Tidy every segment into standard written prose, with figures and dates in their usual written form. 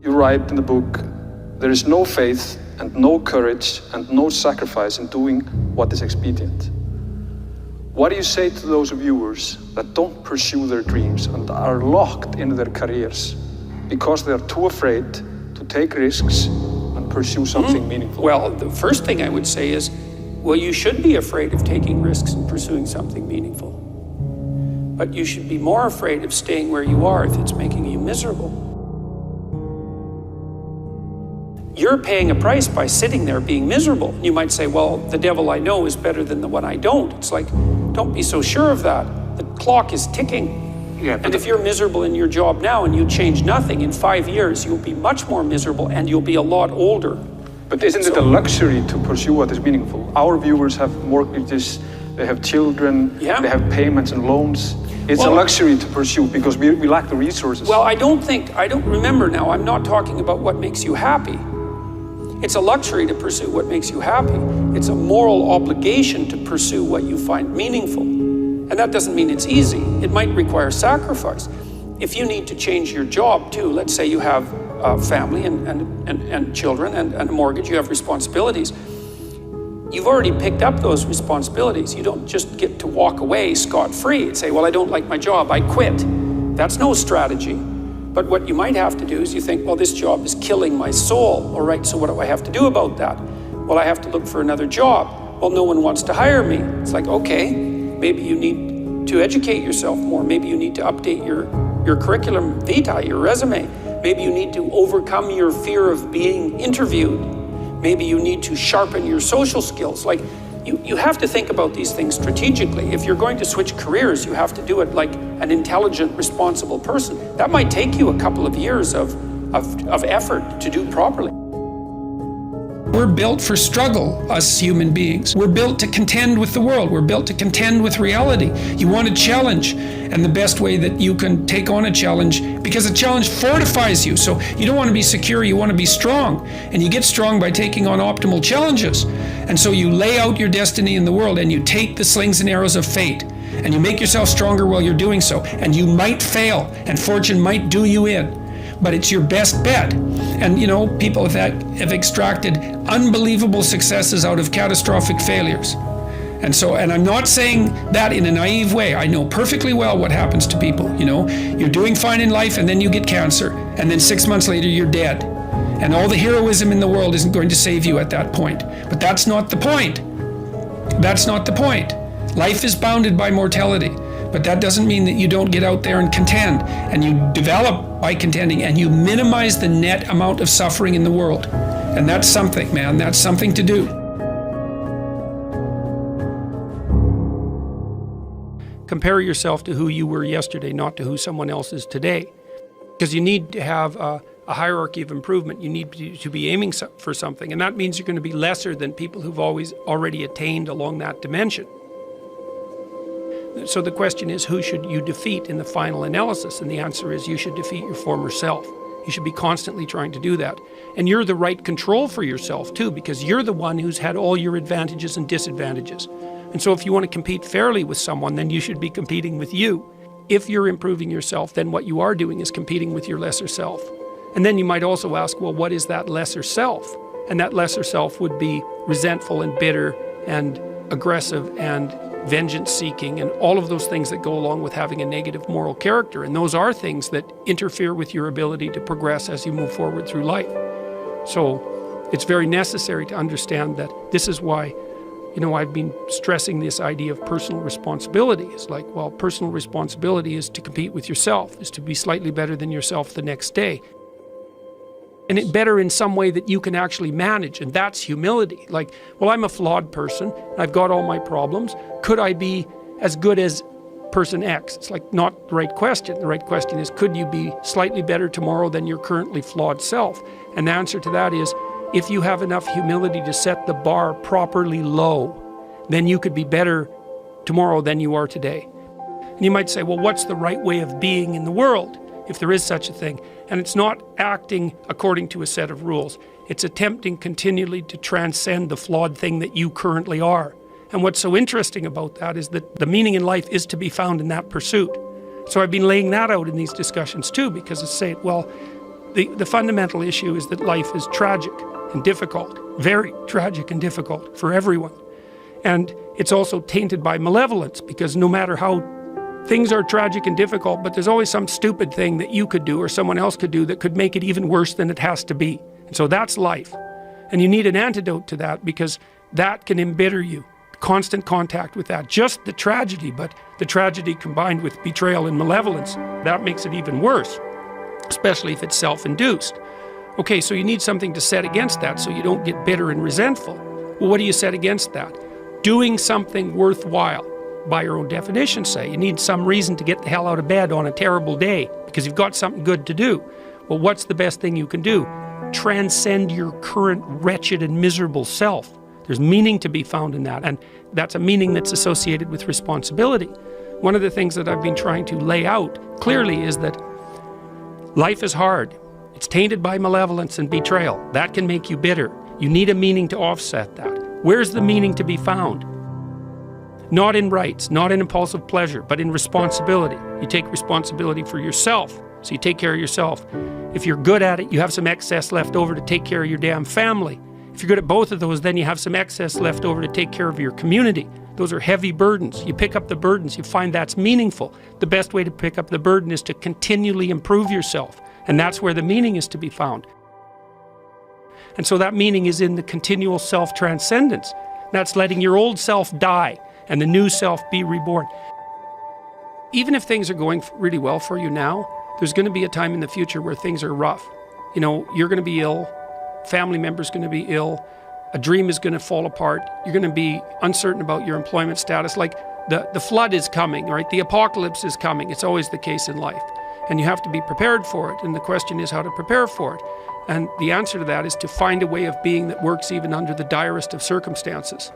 You write in the book, there is no faith and no courage and no sacrifice in doing what is expedient. What do you say to those viewers that don't pursue their dreams and are locked in their careers because they are too afraid to take risks and pursue something meaningful? Well, the first thing I would say is, well, you should be afraid of taking risks and pursuing something meaningful. But you should be more afraid of staying where you are if it's making you miserable. You're paying a price by sitting there being miserable. You might say, well, the devil I know is better than the one I don't. It's like, don't be so sure of that. The clock is ticking. Yeah, and if you're miserable in your job now and you change nothing, in 5 years, you'll be much more miserable and you'll be a lot older. But isn't it a luxury to pursue what is meaningful? Our viewers have mortgages, they have children, they have payments and loans. It's a luxury to pursue because we lack the resources. Well, I don't remember now, I'm not talking about what makes you happy. It's a luxury to pursue what makes you happy. It's a moral obligation to pursue what you find meaningful. And that doesn't mean it's easy. It might require sacrifice. If you need to change your job too, let's say you have a family and children and a mortgage, you have responsibilities. You've already picked up those responsibilities. You don't just get to walk away scot-free and say, well, I don't like my job, I quit. That's no strategy. But what you might have to do is you think, well, this job is killing my soul. All right, so what do I have to do about that? Well, I have to look for another job. Well, no one wants to hire me. It's like, okay, maybe you need to educate yourself more. Maybe you need to update your curriculum vitae, your resume. Maybe you need to overcome your fear of being interviewed. Maybe you need to sharpen your social skills. Like, you have to think about these things strategically. If you're going to switch careers, you have to do it like an intelligent, responsible person. That might take you a couple of years of effort to do properly. We're built for struggle, us human beings. We're built to contend with the world. We're built to contend with reality. You want a challenge, and the best way that you can take on a challenge, because a challenge fortifies you. So you don't want to be secure, you want to be strong. And you get strong by taking on optimal challenges. And so you lay out your destiny in the world, and you take the slings and arrows of fate, and you make yourself stronger while you're doing so. And you might fail, and fortune might do you in. But it's your best bet. And you know, people have extracted unbelievable successes out of catastrophic failures. And I'm not saying that in a naive way. I know perfectly well what happens to people. You know, you're doing fine in life and then you get cancer, and then 6 months later you're dead. And all the heroism in the world isn't going to save you at that point. But that's not the point. That's not the point. Life is bounded by mortality. But that doesn't mean that you don't get out there and contend, and you develop by contending, and you minimize the net amount of suffering in the world. And that's something, man, that's something to do. Compare yourself to who you were yesterday, not to who someone else is today. Because you need to have a hierarchy of improvement. You need to be aiming for something, and that means you're going to be lesser than people who've already attained along that dimension. So the question is, who should you defeat in the final analysis? And the answer is, you should defeat your former self. You should be constantly trying to do that. And you're the right control for yourself too, because you're the one who's had all your advantages and disadvantages. And so if you want to compete fairly with someone, then you should be competing with you. If you're improving yourself, then what you are doing is competing with your lesser self. And then you might also ask, well, what is that lesser self? And that lesser self would be resentful and bitter and aggressive and vengeance-seeking and all of those things that go along with having a negative moral character. And those are things that interfere with your ability to progress as you move forward through life. So it's very necessary to understand that this is why, you know, I've been stressing this idea of personal responsibility. It's like, well, personal responsibility is to compete with yourself, is to be slightly better than yourself the next day. And it better in some way that you can actually manage, and that's humility. Like, well, I'm a flawed person, and I've got all my problems. Could I be as good as person X? It's like not the right question. The right question is, could you be slightly better tomorrow than your currently flawed self? And the answer to that is, if you have enough humility to set the bar properly low, then you could be better tomorrow than you are today. And you might say, well, what's the right way of being in the world, if there is such a thing? And it's not acting according to a set of rules. It's attempting continually to transcend the flawed thing that you currently are. And what's so interesting about that is that the meaning in life is to be found in that pursuit. So I've been laying that out in these discussions too, because it's saying, well, The fundamental issue is that life is tragic and difficult, very tragic and difficult for everyone. And it's also tainted by malevolence, because no matter how things are tragic and difficult, but there's always some stupid thing that you could do or someone else could do that could make it even worse than it has to be. And so that's life. And you need an antidote to that, because that can embitter you. Constant contact with that, just the tragedy, but the tragedy combined with betrayal and malevolence, that makes it even worse, especially if it's self-induced. Okay, so you need something to set against that so you don't get bitter and resentful. Well, what do you set against that? Doing something worthwhile, by your own definition, say. You need some reason to get the hell out of bed on a terrible day because you've got something good to do. Well, what's the best thing you can do? Transcend your current wretched and miserable self. There's meaning to be found in that, and that's a meaning that's associated with responsibility. One of the things that I've been trying to lay out clearly is that life is hard. It's tainted by malevolence and betrayal. That can make you bitter. You need a meaning to offset that. Where's the meaning to be found? Not in rights, not in impulsive pleasure, but in responsibility. You take responsibility for yourself, so you take care of yourself. If you're good at it, you have some excess left over to take care of your damn family. If you're good at both of those, then you have some excess left over to take care of your community. Those are heavy burdens. You pick up the burdens, you find that's meaningful. The best way to pick up the burden is to continually improve yourself, and that's where the meaning is to be found. And so that meaning is in the continual self-transcendence. That's letting your old self die and the new self be reborn. Even if things are going really well for you now, there's going to be a time in the future where things are rough. You know, you're going to be ill, family member's going to be ill, a dream is going to fall apart, you're going to be uncertain about your employment status. Like the flood is coming, right? The apocalypse is coming. It's always the case in life. And you have to be prepared for it. And the question is how to prepare for it. And the answer to that is to find a way of being that works even under the direst of circumstances.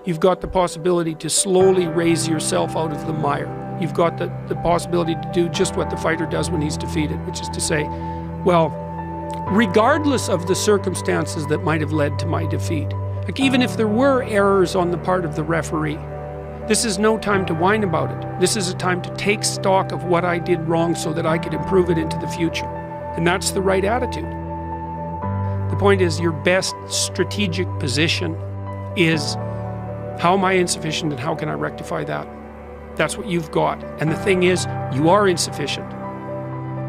You've got the possibility to slowly raise yourself out of the mire. You've got the possibility to do just what the fighter does when he's defeated, which is to say, well, regardless of the circumstances that might have led to my defeat, like even if there were errors on the part of the referee, this is no time to whine about it. This is a time to take stock of what I did wrong so that I could improve it into the future. And that's the right attitude. The point is, your best strategic position is, how am I insufficient and how can I rectify that? That's what you've got. And the thing is, you are insufficient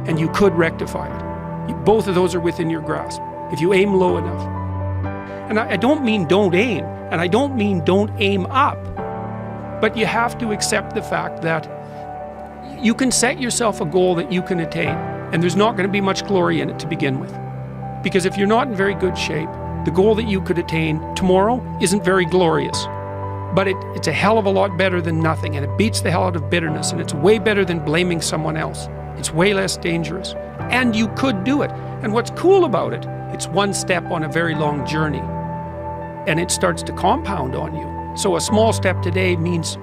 and you could rectify it. Both of those are within your grasp if you aim low enough. And I don't mean don't aim, and I don't mean don't aim up, but you have to accept the fact that you can set yourself a goal that you can attain, and there's not going to be much glory in it to begin with. Because if you're not in very good shape, the goal that you could attain tomorrow isn't very glorious. But it's a hell of a lot better than nothing, and it beats the hell out of bitterness, and it's way better than blaming someone else. It's way less dangerous. And you could do it. And what's cool about it, it's one step on a very long journey. And it starts to compound on you. So a small step today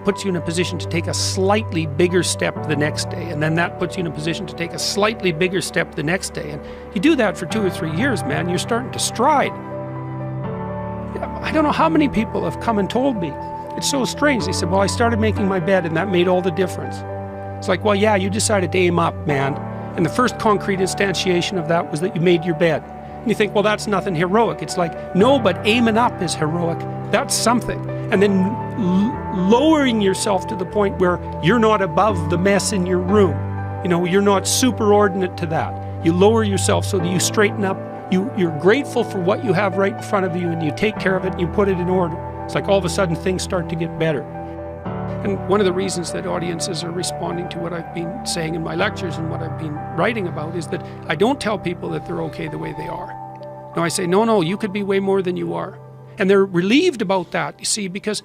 puts you in a position to take a slightly bigger step the next day. And then that puts you in a position to take a slightly bigger step the next day. And you do that for 2 or 3 years, man, you're starting to stride. I don't know how many people have come and told me. It's so strange. They said, well, I started making my bed and that made all the difference. It's like, well, yeah, you decided to aim up, man. And the first concrete instantiation of that was that you made your bed. And you think, well, that's nothing heroic. It's like, no, but aiming up is heroic. That's something. And then lowering yourself to the point where you're not above the mess in your room. You know, you're not superordinate to that. You lower yourself so that you straighten up. You're grateful for what you have right in front of you, and you take care of it and you put it in order. It's like all of a sudden things start to get better. And one of the reasons that audiences are responding to what I've been saying in my lectures and what I've been writing about is that I don't tell people that they're okay the way they are. No, I say, no, you could be way more than you are. And they're relieved about that, you see, because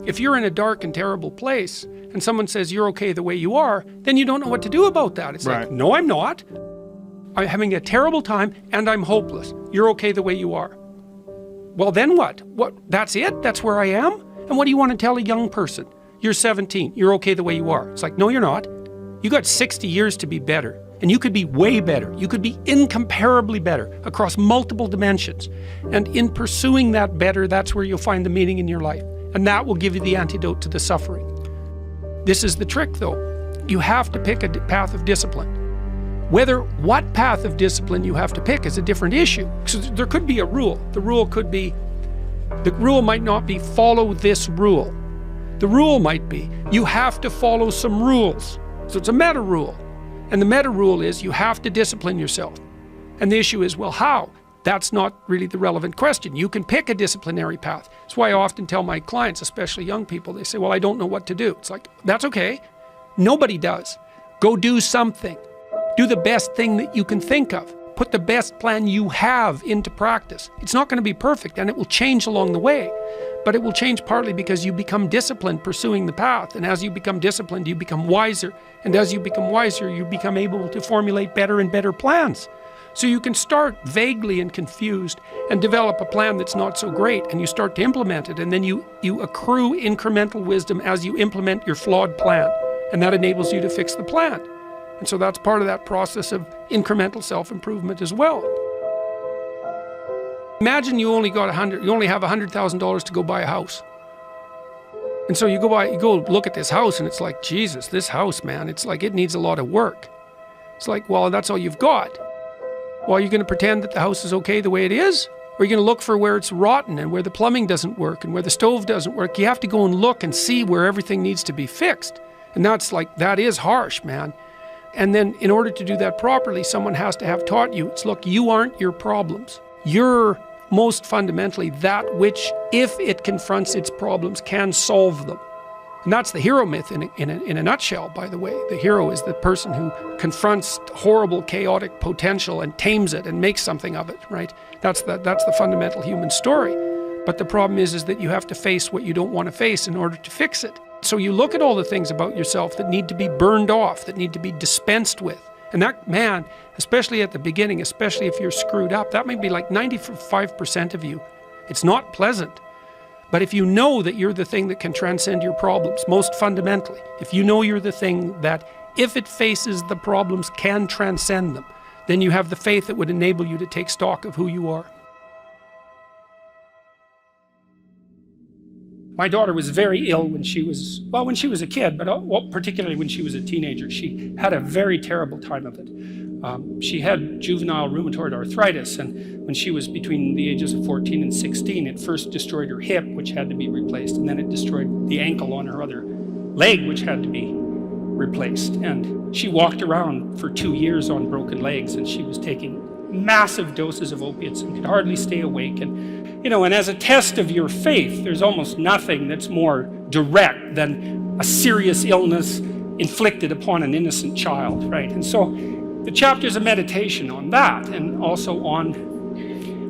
if you're in a dark and terrible place and someone says you're okay the way you are, then you don't know what to do about that. It's right. Like, no, I'm not. I'm having a terrible time and I'm hopeless. You're okay the way you are. Well, then what? That's it? That's where I am? And what do you want to tell a young person? You're 17. You're okay the way you are. It's like, no, you're not. You got 60 years to be better. And you could be way better. You could be incomparably better across multiple dimensions. And in pursuing that better, that's where you'll find the meaning in your life. And that will give you the antidote to the suffering. This is the trick, though. You have to pick a path of discipline. What path of discipline you have to pick is a different issue. So there could be a rule. The rule might not be follow this rule. The rule might be you have to follow some rules. So it's a meta rule. And the meta rule is you have to discipline yourself. And the issue is, well, how? That's not really the relevant question. You can pick a disciplinary path. That's why I often tell my clients, especially young people, they say, well, I don't know what to do. It's like, that's okay. Nobody does. Go do something. Do the best thing that you can think of. Put the best plan you have into practice. It's not going to be perfect, and it will change along the way. But it will change partly because you become disciplined pursuing the path. And as you become disciplined, you become wiser. And as you become wiser, you become able to formulate better and better plans. So you can start vaguely and confused and develop a plan that's not so great, and you start to implement it. And then you accrue incremental wisdom as you implement your flawed plan. And that enables you to fix the plan. And so that's part of that process of incremental self-improvement as well. Imagine you only have $100,000 to go buy a house. And so you go look at this house, and it's like, Jesus, this house, man, it's like it needs a lot of work. It's like, well, that's all you've got. Well, are you going to pretend that the house is okay the way it is? Or are you going to look for where it's rotten and where the plumbing doesn't work and where the stove doesn't work? You have to go and look and see where everything needs to be fixed. And that is harsh, man. And then in order to do that properly, someone has to have taught you, look, you aren't your problems. You're most fundamentally that which, if it confronts its problems, can solve them. And that's the hero myth in a nutshell, by the way. The hero is the person who confronts horrible, chaotic potential and tames it and makes something of it, right? That's the fundamental human story. But the problem is that you have to face what you don't want to face in order to fix it. So you look at all the things about yourself that need to be burned off, that need to be dispensed with. And that, man, especially at the beginning, especially if you're screwed up, that might be like 95% of you. It's not pleasant. But if you know that you're the thing that can transcend your problems, most fundamentally, if you know you're the thing that, if it faces the problems, can transcend them, then you have the faith that would enable you to take stock of who you are. My daughter was very ill when she was a kid, but particularly when she was a teenager. She had a very terrible time of it. She had juvenile rheumatoid arthritis, and when she was between the ages of 14 and 16, it first destroyed her hip, which had to be replaced, and then it destroyed the ankle on her other leg, which had to be replaced. And she walked around for 2 years on broken legs, and she was taking massive doses of opiates and could hardly stay awake. And as a test of your faith, there's almost nothing that's more direct than a serious illness inflicted upon an innocent child, right? And so the chapter's a meditation on that, and also on,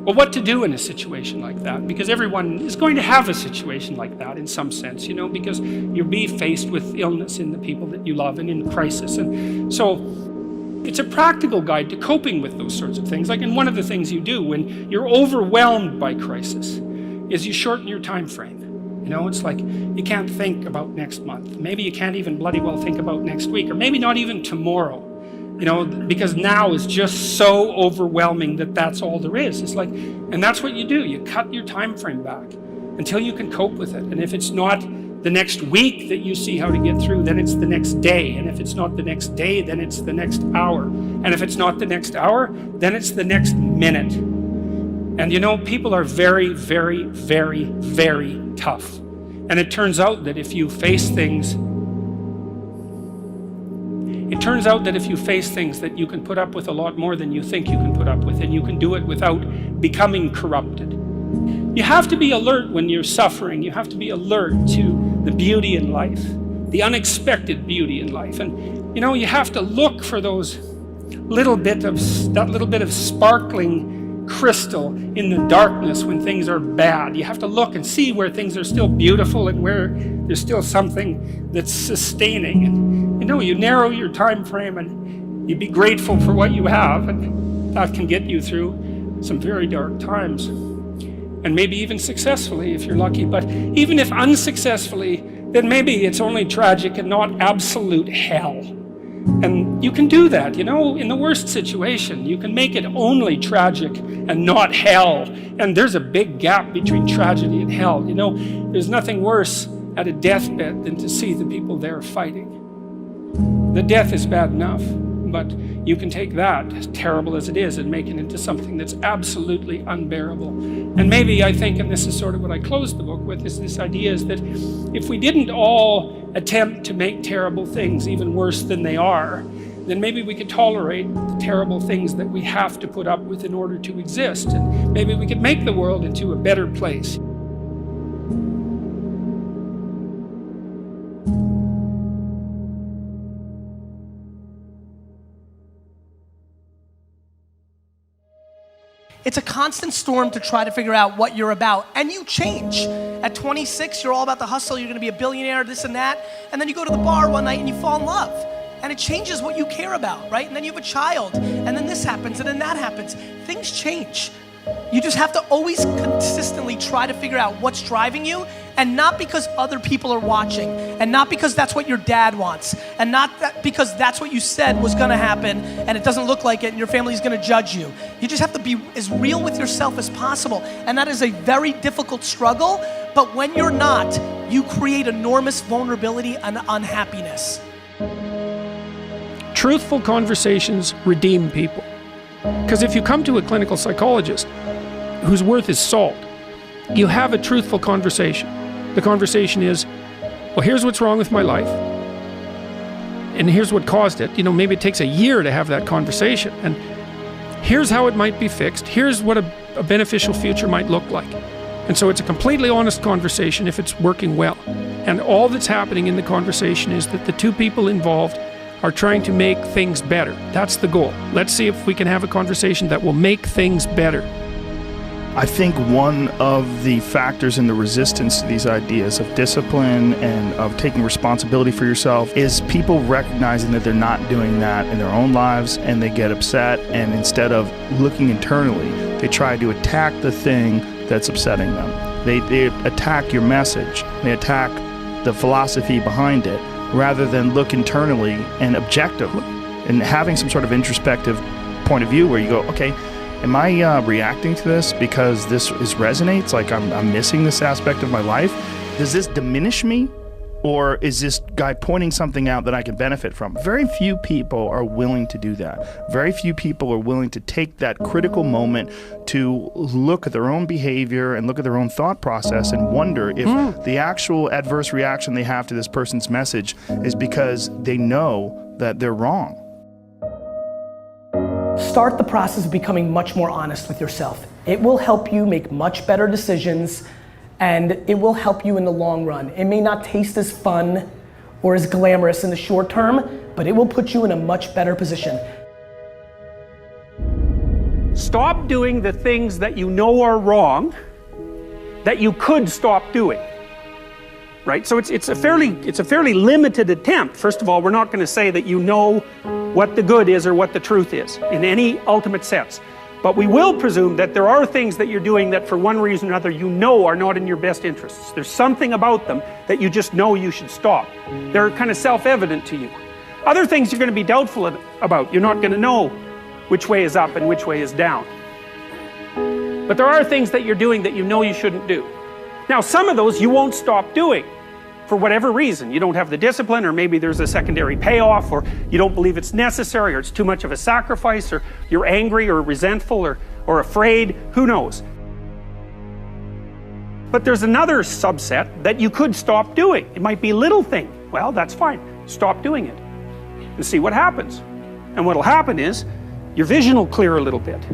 well, what to do in a situation like that, because everyone is going to have a situation like that in some sense, because you'll be faced with illness in the people that you love and in crisis. And so it's a practical guide to coping with those sorts of things. And one of the things you do when you're overwhelmed by crisis is you shorten your time frame. It's like you can't think about next month. Maybe you can't even bloody well think about next week, or maybe not even tomorrow. Because now is just so overwhelming that that's all there is. It's like, and that's what you do. You cut your time frame back until you can cope with it. And if it's not the next week that you see how to get through, then it's the next day. And if it's not the next day, then it's the next hour. And if it's not the next hour, then it's the next minute. And people are very, very, very, very tough. And it turns out that if you face things that you can put up with a lot more than you think you can put up with, and you can do it without becoming corrupted. You have to be alert when you're suffering. You have to be alert to the beauty in life, the unexpected beauty in life. And you have to look for that little bit of sparkling crystal in the darkness when things are bad. You have to look and see where things are still beautiful and where there's still something that's sustaining. And you narrow your time frame and you be grateful for what you have, and that can get you through some very dark times. And maybe even successfully if you're lucky. But even if unsuccessfully, then maybe it's only tragic and not absolute hell. And you can do that, in the worst situation. You can make it only tragic and not hell. And there's a big gap between tragedy and hell. There's nothing worse at a deathbed than to see the people there fighting. The death is bad enough, but you can take that, as terrible as it is, and make it into something that's absolutely unbearable. And maybe, I think, and this is sort of what I closed the book with, is this idea is that if we didn't all attempt to make terrible things even worse than they are, then maybe we could tolerate the terrible things that we have to put up with in order to exist. And maybe we could make the world into a better place. It's a constant storm to try to figure out what you're about, and you change. At 26, you're all about the hustle, you're gonna be a billionaire, this and that, and then you go to the bar one night and you fall in love, and it changes what you care about, right? And then you have a child, and then this happens, and then that happens. Things change. You just have to always consistently try to figure out what's driving you, and not because other people are watching, and not because that's what your dad wants, and not because that's what you said was gonna happen, and it doesn't look like it, and your family's gonna judge you. You just have to be as real with yourself as possible, and that is a very difficult struggle, but when you're not, you create enormous vulnerability and unhappiness. Truthful conversations redeem people. Because if you come to a clinical psychologist whose worth is salt, you have a truthful conversation. The conversation is, well, here's what's wrong with my life, and here's what caused it. You know, maybe it takes a year to have that conversation, and here's how it might be fixed. Here's what a beneficial future might look like. And so it's a completely honest conversation if it's working well. And all that's happening in the conversation is that the two people involved are trying to make things better. That's the goal. Let's see if we can have a conversation that will make things better. I think one of the factors in the resistance to these ideas of discipline and of taking responsibility for yourself is people recognizing that they're not doing that in their own lives, and they get upset, and instead of looking internally, they try to attack the thing that's upsetting them. They attack your message, they attack the philosophy behind it, rather than look internally and objectively and having some sort of introspective point of view where you go, okay, am I reacting to this because this resonates? Like I'm missing this aspect of my life? Does this diminish me? Or is this guy pointing something out that I can benefit from? Very few people are willing to do that. Very few people are willing to take that critical moment to look at their own behavior and look at their own thought process and wonder if the actual adverse reaction they have to this person's message is because they know that they're wrong. Start the process of becoming much more honest with yourself. It will help you make much better decisions, and it will help you in the long run. It may not taste as fun or as glamorous in the short term, but it will put you in a much better position. Stop doing the things that you know are wrong that you could stop doing. Right? So it's a fairly limited attempt. First of all, we're not going to say that you know what the good is or what the truth is in any ultimate sense. But we will presume that there are things that you're doing that for one reason or another you know are not in your best interests. There's something about them that you just know you should stop. They're kind of self-evident to you. Other things you're going to be doubtful about. You're not going to know which way is up and which way is down. But there are things that you're doing that you know you shouldn't do. Now, some of those you won't stop doing for whatever reason. You don't have the discipline, or maybe there's a secondary payoff, or you don't believe it's necessary, or it's too much of a sacrifice, or you're angry or resentful or afraid, who knows. But there's another subset that you could stop doing. It might be a little thing. Well, that's fine. Stop doing it and see what happens. And what'll happen is your vision will clear a little bit.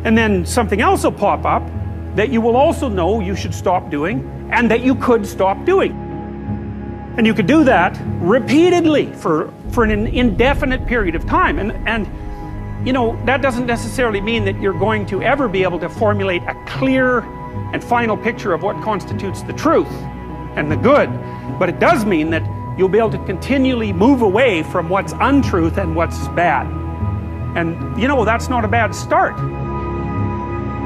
And then something else will pop up that you will also know you should stop doing and that you could stop doing. And you could do that repeatedly for an indefinite period of time. And you know, that doesn't necessarily mean that you're going to ever be able to formulate a clear and final picture of what constitutes the truth and the good. But it does mean that you'll be able to continually move away from what's untruth and what's bad. And you know, that's not a bad start.